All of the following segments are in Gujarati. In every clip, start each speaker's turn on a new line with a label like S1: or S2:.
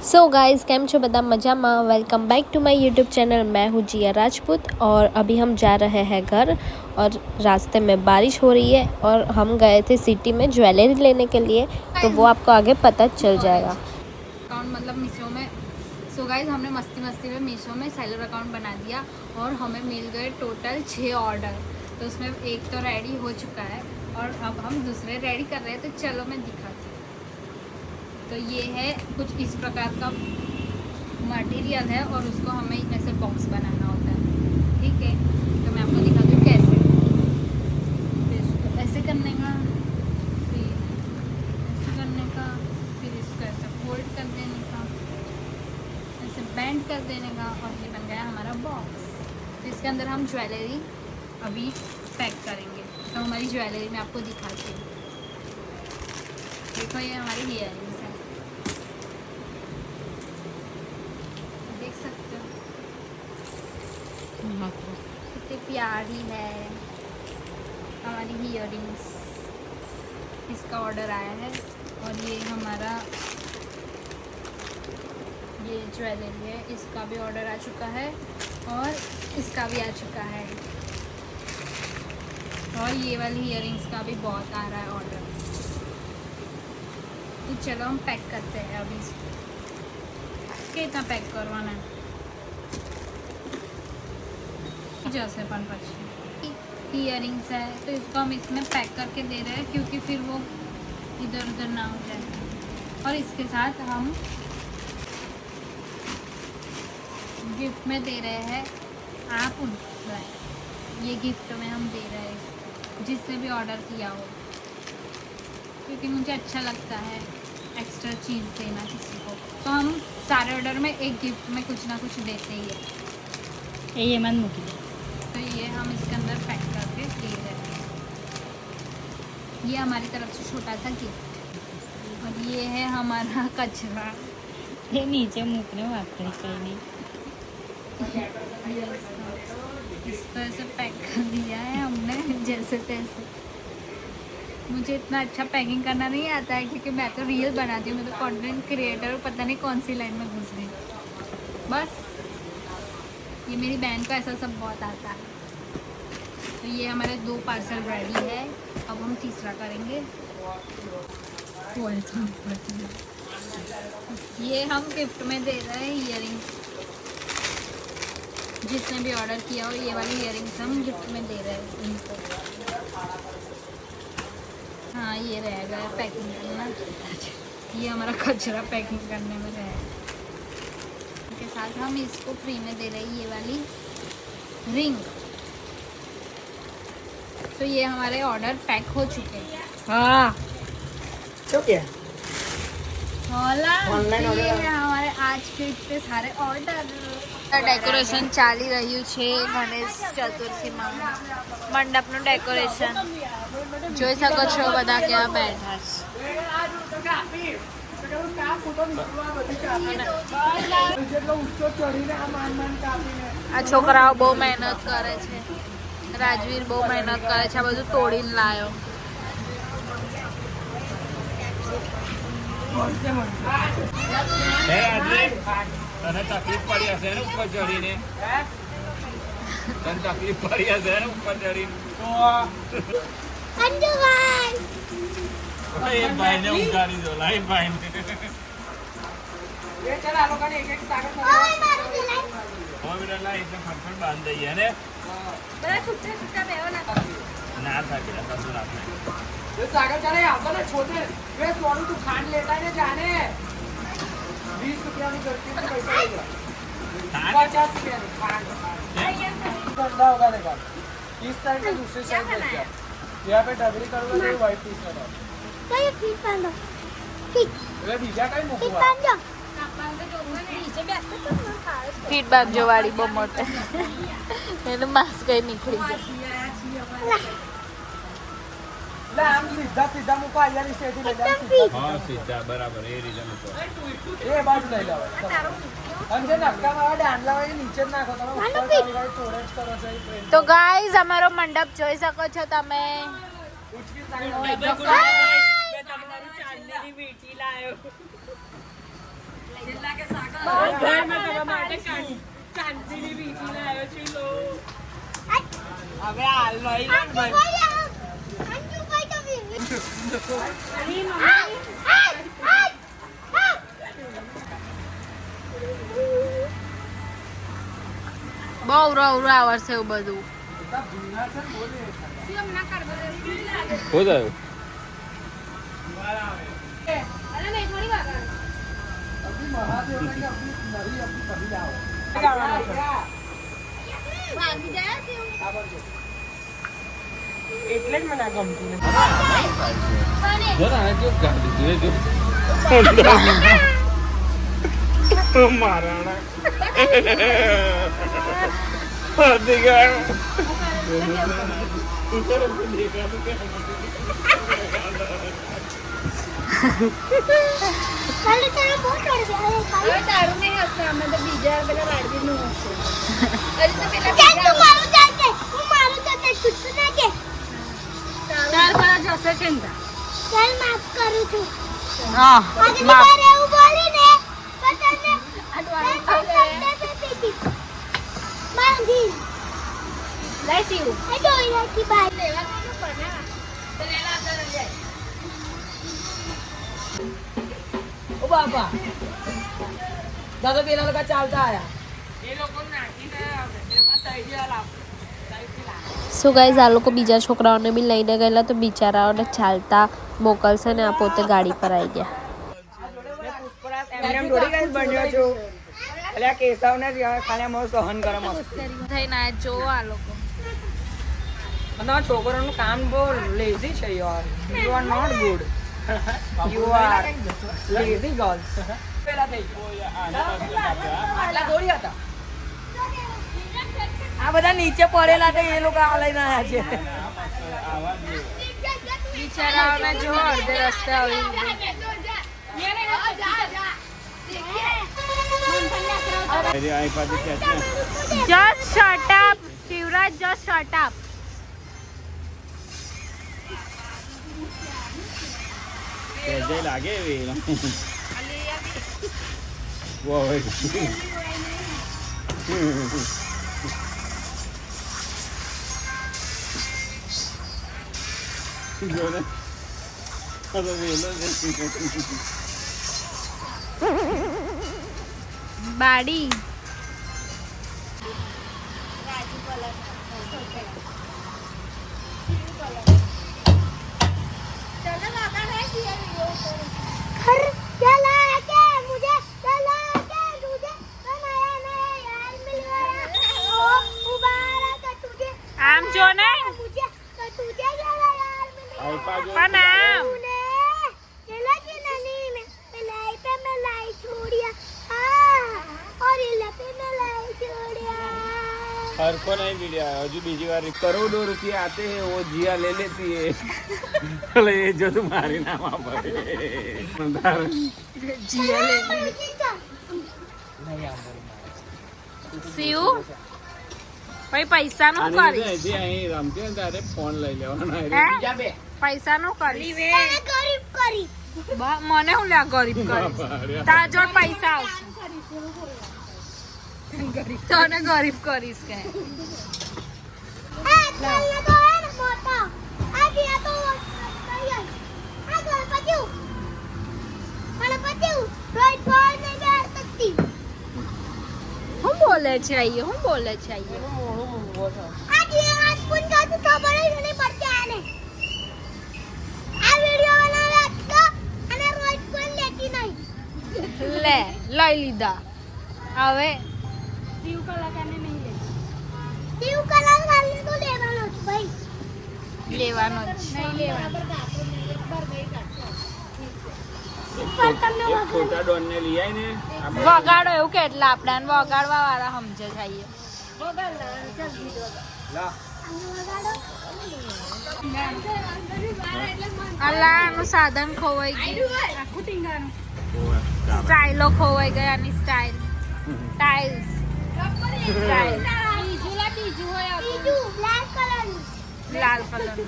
S1: सो गाइज़ केम छो बदा मजा में। Welcome back to my YouTube channel. मैं हूँ जिया राजपूत और अभी हम जा रहे हैं घर और रास्ते में बारिश हो रही है और हम गए थे सिटी में ज्वेलरी लेने के लिए, तो वो आपको आगे पता चल जाएगा।
S2: अकाउंट मतलब मीशो में। सो गाइज हमने मस्ती में मीशो में सेलर अकाउंट बना दिया और हमें मिल गए टोटल 6 ऑर्डर। तो उसमें एक तो रेडी हो चुका है और अब हम दूसरे रेडी कर रहे हैं, तो चलो मैं दिखाती हूँ। तो ये है कुछ इस प्रकार का मटेरियल है और उसको हमें ऐसे बॉक्स बनाना होता है, ठीक है। तो मैं आपको दिखाती हूँ कैसे। तो इसको ऐसे करने का, फिर ऐसे करने का, फिर इसको ऐसे फोल्ड कर देने का, ऐसे बैंड कर देने का और ये बन गया हमारा बॉक्स। तो इसके अंदर हम ज्वेलरी अभी पैक करेंगे। तो हमारी ज्वेलरी मैं आपको दिखाती हूँ। देखो ये हमारी ईयरिंग्स है, देख सकते हो कितनी प्यारी है हमारी ईयरिंग्स। इसका ऑर्डर आया है और ये हमारा ये ज्वेलरी है, इसका भी ऑर्डर आ चुका है और इसका भी आ चुका है और ये वाली ईयरिंग्स का भी बहुत आ रहा है ऑर्डर। तो चलो हम पैक करते हैं अभी इसको। कितना पैक करवाना है जैसे अपन पक्षी ईयरिंग्स है, तो इसको हम इसमें पैक करके दे रहे हैं क्योंकि फिर वो इधर उधर ना हो जाए। और इसके साथ हम गिफ्ट में दे रहे हैं आप ये गिफ्ट में हम दे रहे हैं जिसने भी ऑर्डर किया हो, क्योंकि मुझे अच्छा लगता है एक्स्ट्रा चीज़ देना किसी को। तो हम सारे ऑर्डर में एक गिफ्ट में कुछ ना कुछ देते ही है।
S3: ये मन मुकी
S2: तो ये हम इसके अंदर पैक करके दे रहे हैं। ये हमारी तरफ से छोटा सा गिफ्ट और ये है हमारा कचरा।
S3: ये नीचे मुकने वापस कहीं नहीं।
S2: इसको ऐसे पैक कर दिया है हमने जैसे तैसे। मुझे इतना अच्छा पैकिंग करना नहीं आता है क्योंकि मैं तो रील बनाती हूँ, मैं तो कंटेंट क्रिएटर हूँ। पता नहीं कौन सी लाइन में घुस गई। बस ये मेरी बहन को ऐसा सब बहुत आता है। तो ये हमारे 2 पार्सल रेडी है, अब हम तीसरा करेंगे। ये हम गिफ्ट में दे रहे हैं ईयरिंग्स, जिसने भी ऑर्डर किया हो ये वाली ईयरिंग्स हम गिफ्ट में दे रहे हैं इनको। हाँ ये रह गया पैकिंग करना, ये हमारा कचरा पैकिंग करने में रह गया। इसके साथ हम इसको फ्री में दे रहे हैं ये वाली रिंग। तो ये हमारे ऑर्डर पैक हो चुके हैं।
S3: हाँ
S4: तो क्या
S2: ऑनलाइन ऑर्डर हमारे आज के इतने सारे ऑर्डर। डेकोरेशन ચાલી રહ્યું છે ગણેશ ચતુર્થીમાં મંડપનું ડેકોરેશન જોઈ શકો છો બધા કેવા બેઠા છે। આ છોકરાઓ બહુ મહેનત કરે છે, રાજવીર બહુ મહેનત કરે છે, આ બધું તોડીને લાયો।
S5: તને તકલીફ પડી હશે ને ઉપર ચડીને? તને તકલીફ પડી હશે ને ઉપર ચડીને? એ ભાઈને ઉગાડી દો, લાઈ ભાઈને।
S4: ये चला लोगों ने एक सागर
S5: હવે બેટા લાઈ એટલે ફટફટ બાંધ દઈએ ને। ના થાકી રહ્યા કશું ના થાય।
S4: ये सागर चले आता ना छोटे वे सोनू तू खान लेता है ना जाने 20 रुपया में करती है पैसा लेगा 50 रुपया में खान गंदा होगा देखा। इस साइड से दूसरी साइड लग गया, यहाँ पे डबरी करूँगा तो व्हाइट पीस लगा। ये बीजा का ही मुख हुआ
S2: ફીડબેક જો વાળી બહુ મોટે એનું માસ્ક કઈ નીકળી ગયું।
S4: ला हम सीधा सीधा मुका आया नहीं सेठी ले जा सीधा।
S5: હા સીધા બરાબર એ રીઝન હતો।
S4: ये बाजू ले जाओ अंदर नक्का मारा डांडला वाली नीचे नाखो તમે ઉપર ચાલી ગાડી ચોરેજ કરો છો એ ટ્રેન।
S2: તો ગાઈઝ અમારો મંડપ જોઈ શકો છો તમે।
S4: ઉચકી સાઈડ
S3: मैं तुम्हारी चांदनी बेटी लायो।
S4: હવે હાલ લઈ લો ને ભાઈ.
S2: બહુ રવરા આવશે એવું બધું.
S5: હો જાય
S4: એટલે જ મને આ ગમતું નથી.
S5: જરા આ જો ગાડી ધીરે જો મારાણા હાથી ગયો
S2: તારું નહીં હશે, અમે તો બીજા પેલા રાડવીનું હશે. તાર પર જશે ચિંતા. લઈ સીવું
S4: ઓ બાપા દાદા પેલા લોકો ચાલતા આયા.
S1: સો ગાઈઝ આ લોકો બીજા છોકરાઓને બી લઈને ગયેલા તો બિચારાઓને ચાલતા મોકલશે ને આ પોતે ગાડી પર આવી ગયા.
S4: એમને થોડી કઈ બન્યો છું. એટલે આ કેસાવને ખાલી અમારું સહન કરે મસ્ત.
S2: થઈને આ જો આ લોકો
S4: અને આ છોકરાનું કામ બહુ લેઝી છે યાર. You are not good. You are lazy girls. પેલા થઈ ગયા આટલા દોડી હતા. આ બધા નીચે પડેલા તો એ લોકો આ લઈને આવ્યા છે.
S2: બિચારાઓને જો અડધે રસ્તે આવી just shut up Shivraj, just shut up.
S5: લાગે એવી વાહ
S2: બાડી આમ જો ને પણ આમ
S5: हर को नहीं वीडियो हजू बीजी बार करोड़ों रुपया आते हैं वो जिया ले लेती है अरे ये जो तुम्हारे नाम पर
S2: જીયા લે શિવ ભાઈ પૈસા નું કરીશ
S5: અહીં રમતી ને તારે ફોન લઈ લેવાનો
S4: બીજા બે
S2: પૈસા નું કરીશ મને હું લ્યા ગરીબ કરીશ તાર જોડ પૈસા આવશે તને ગરીબ કરીશ કે હું બોલે છે આઈએ હું બોલે છે આઈએ લે લઈ લીધા હવે લેવાનો જ
S5: छोटा डॉन ने लिया ही ने
S2: વગાડો એવું કેટલા આપડા વગાડવા વાળા સમજે જઈએ અલ્લાહનું સાધન ખોવાઈ ગયું સ્ટાઇલો ખોવાઈ ગઈ આની સ્ટાઇલ ટાઇલ્સ લાલ કલર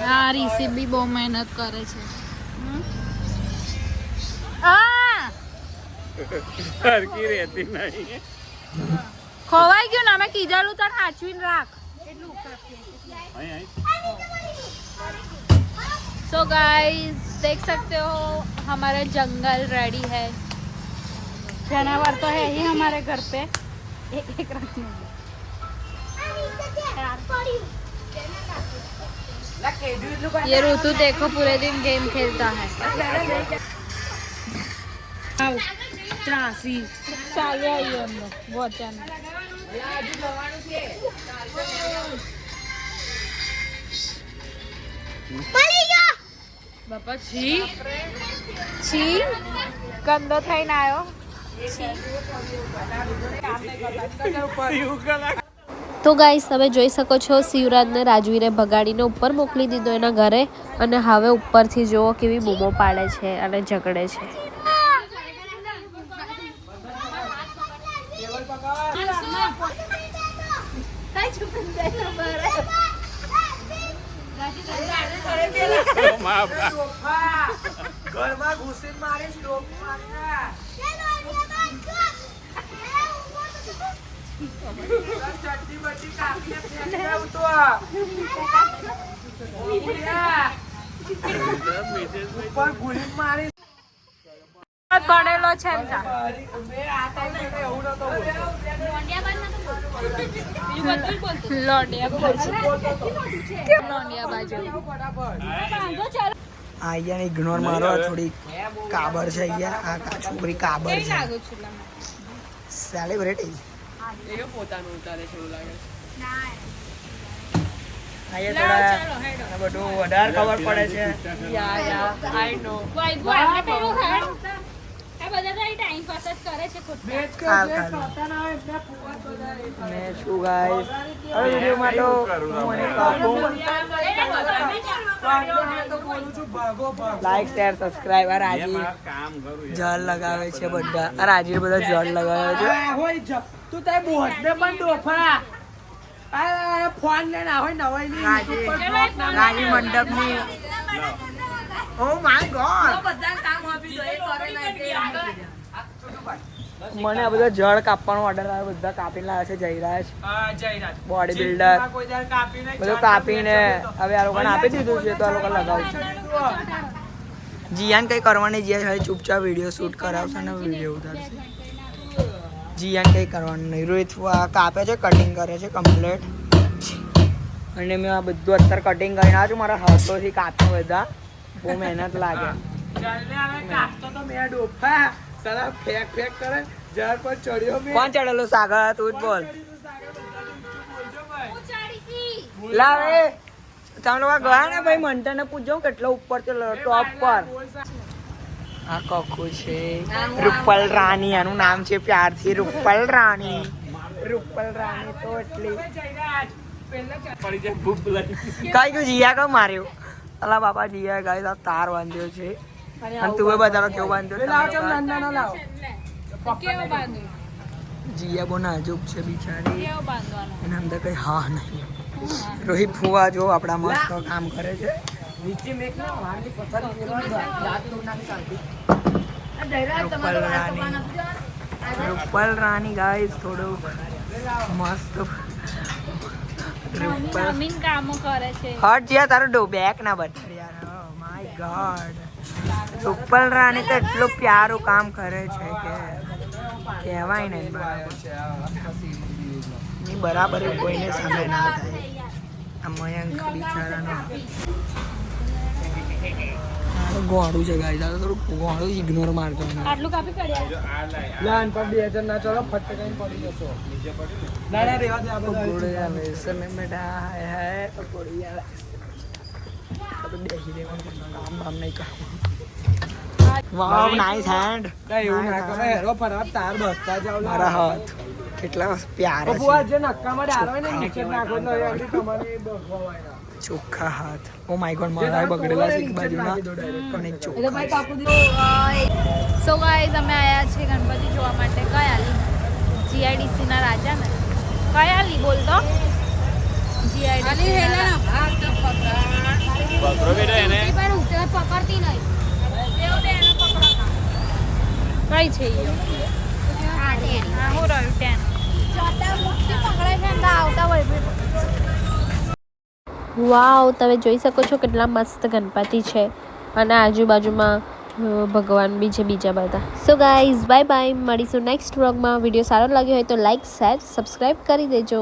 S2: હા રીસી બી બહુ મહેનત કરે છે
S5: સરખી રહેતી નહીં.
S2: ખોવાઈ ગયું ને અમે કીધેલું તને સાચવીને રાખ.
S5: અહીં
S2: सो गाइस देख सकते हो हमारा जंगल रेडी है. जानवर तो है ही हमारे घर पे. एक रखने ये ऋतु देखो पूरे दिन गेम खेलता है.
S3: ત્રાસી
S2: चालू है ये हम लोग बहुत जाना. બાપા છી છી ગંદો થઈને આવ્યો.
S1: તો ગાઈસ તમે જોઈ શકો છો શિવરાજને રાજવીરે ભગાડીને ઉપર મોકલી દીધો એના ઘરે અને હવે ઉપરથી જુઓ કેવી બૂમો પાડે છે અને ઝઘડે છે.
S4: ઘરમાં ઘૂસીને મારીશ ડોકી મારીને. ચટણી બટણી કાપીને ફેંકી દઉં તો. ઉપર ભૂલીને મારીશ.
S2: પડેલો છે ને તા.
S4: મેં આ ટાઈમે એવું નતો બોલતો.
S2: લોડિયા બાજુ.
S4: અહીંયા ઇગ્નોર મારો થોડી કાબર છે અહીંયા આ છોકરી કાબર છે સેલિબ્રિટી અહીંયા થોડા બધું વધારે ખબર પડે છે. મેં છું ગાઈસ હવે વિડીયોમાં તો હું અને કાકુ લાઈક શેર સબસ્ક્રાઇબ. આ રાજી
S5: કામ કરું
S4: જળ લગાવે છે બધા. આ રાજી બધા જળ લગાવે છે. તું તારી બોટ ને પણ ડોફા આ ફોન લઈને આવે નવાઈ ની રાજી મંડપની. ઓ માય ગોડ મને આ બધા જળ કાપવાનો ઓર્ડર આવ્યો. બધા કાપીને લાવે છે જયરાજ બોડી બિલ્ડર બધું કાપીને હવે આ લોકોને આપી દીધું છે તો આ લોકો લગાવશે. જીયાન કઈ કરવાની જીયા ચૂપચાપ વિડીયો શૂટ કરાવશે ને વિડીયો ઉતારશે. જીયાન કઈ કરવાનું નહીં. રોહિત કાપે છે કટિંગ કરે છે કમ્પ્લીટ અને મેં આ બધું અત્યારે કટિંગ કરીને આવ્યો છું મારા હાથોથી કાપ્યું બધા. બહુ મહેનત લાગે. કોણ ચડેલો સાગર તું જ બોલ. લાવે તમે લોકો ગયા ને ભાઈ મંતર ને પૂછજો કેટલો ઉપર છે ટોપ પર. આ કખુ છે રૂપલ રાણી. આનું નામ છે પ્યારથી રૂપલ રાણી. રૂપલ રાણી તો એટલી
S5: પડી જાય ભૂખ લાગી.
S4: કઈ ગયું જીયા કયું માર્યું. અલા બાપા જીયા ગાય આ તાર બાંધ્યો છે અને તું બતાવો કેવો બાંધ્યો. જીયા બહુ નાજુક છે બિચારી. એના અંદર કઈ હા નહીં. રોહિત ફુવા જો આપણા મસ્ત કામ કરે છે. રૂપલ રાણી ગાઈસ થોડું મસ્ત
S2: કામો કરે છે.
S4: હટ જ્યાં તારો બેક ના બતાડ યાર. ઓ માય ગોડ રૂપલ રાણી તો એટલું પ્યારું કામ કરે છે કે કહેવાય નહીં બરાબર. બરાબર કોઈને સામે ના થાય. આ મયંક બિચારાનો ગોળું છે ગાઈ. થોડું ગોળું ઇગ્નોર મારજો.
S2: આટલું કાપી કાઢ્યા.
S4: લાન પર 2000 ના ચલો ફટ કઈ પડી જશો. ના ના રેવા દે આ બધા ગોળે આવે સર મે બેટા હે પકોડી આવે. તો બેસી દે કામ બામ નહીં કર. વાવ નાઈસ હેન્ડ. કઈ એવું ના કરે હેરો પર તાર બસતા જાવ. મારા હાથ કેટલા પ્યારા છે. બુઆ જે નક્કામાં ડાળો ને નીચે નાખો તો એવી તમારી બગવાવાય. ચોખ્ખા હાથ. ઓ માય ગોડ મારા બગડેલા છે એક બાજુના પણ એક ચોખ્ખા.
S2: સો ગાઈઝ અમે આયા છે ગણપતિ જોવા માટે. કયાલી જીઆઈડીસી ના રાજા ને કયાલી બોલતો જીઆઈડીસી
S5: પકડો બેટા એને.
S2: પકડતી નહીં.
S1: કઈ છે ઈ?
S3: હું રહ્યું 10
S1: વાવ, તમે જોઈ શકો છો કેટલા મસ્ત ગણપતિ છે અને આજુબાજુમાં ભગવાન બી છે બીજા બધા. સો ગાઈઝ બાય બાય, મળીશું નેક્સ્ટ વ્લોગમાં. વિડીયો સારો લાગ્યો હોય તો લાઈક શેર સબસ્ક્રાઈબ કરી દેજો.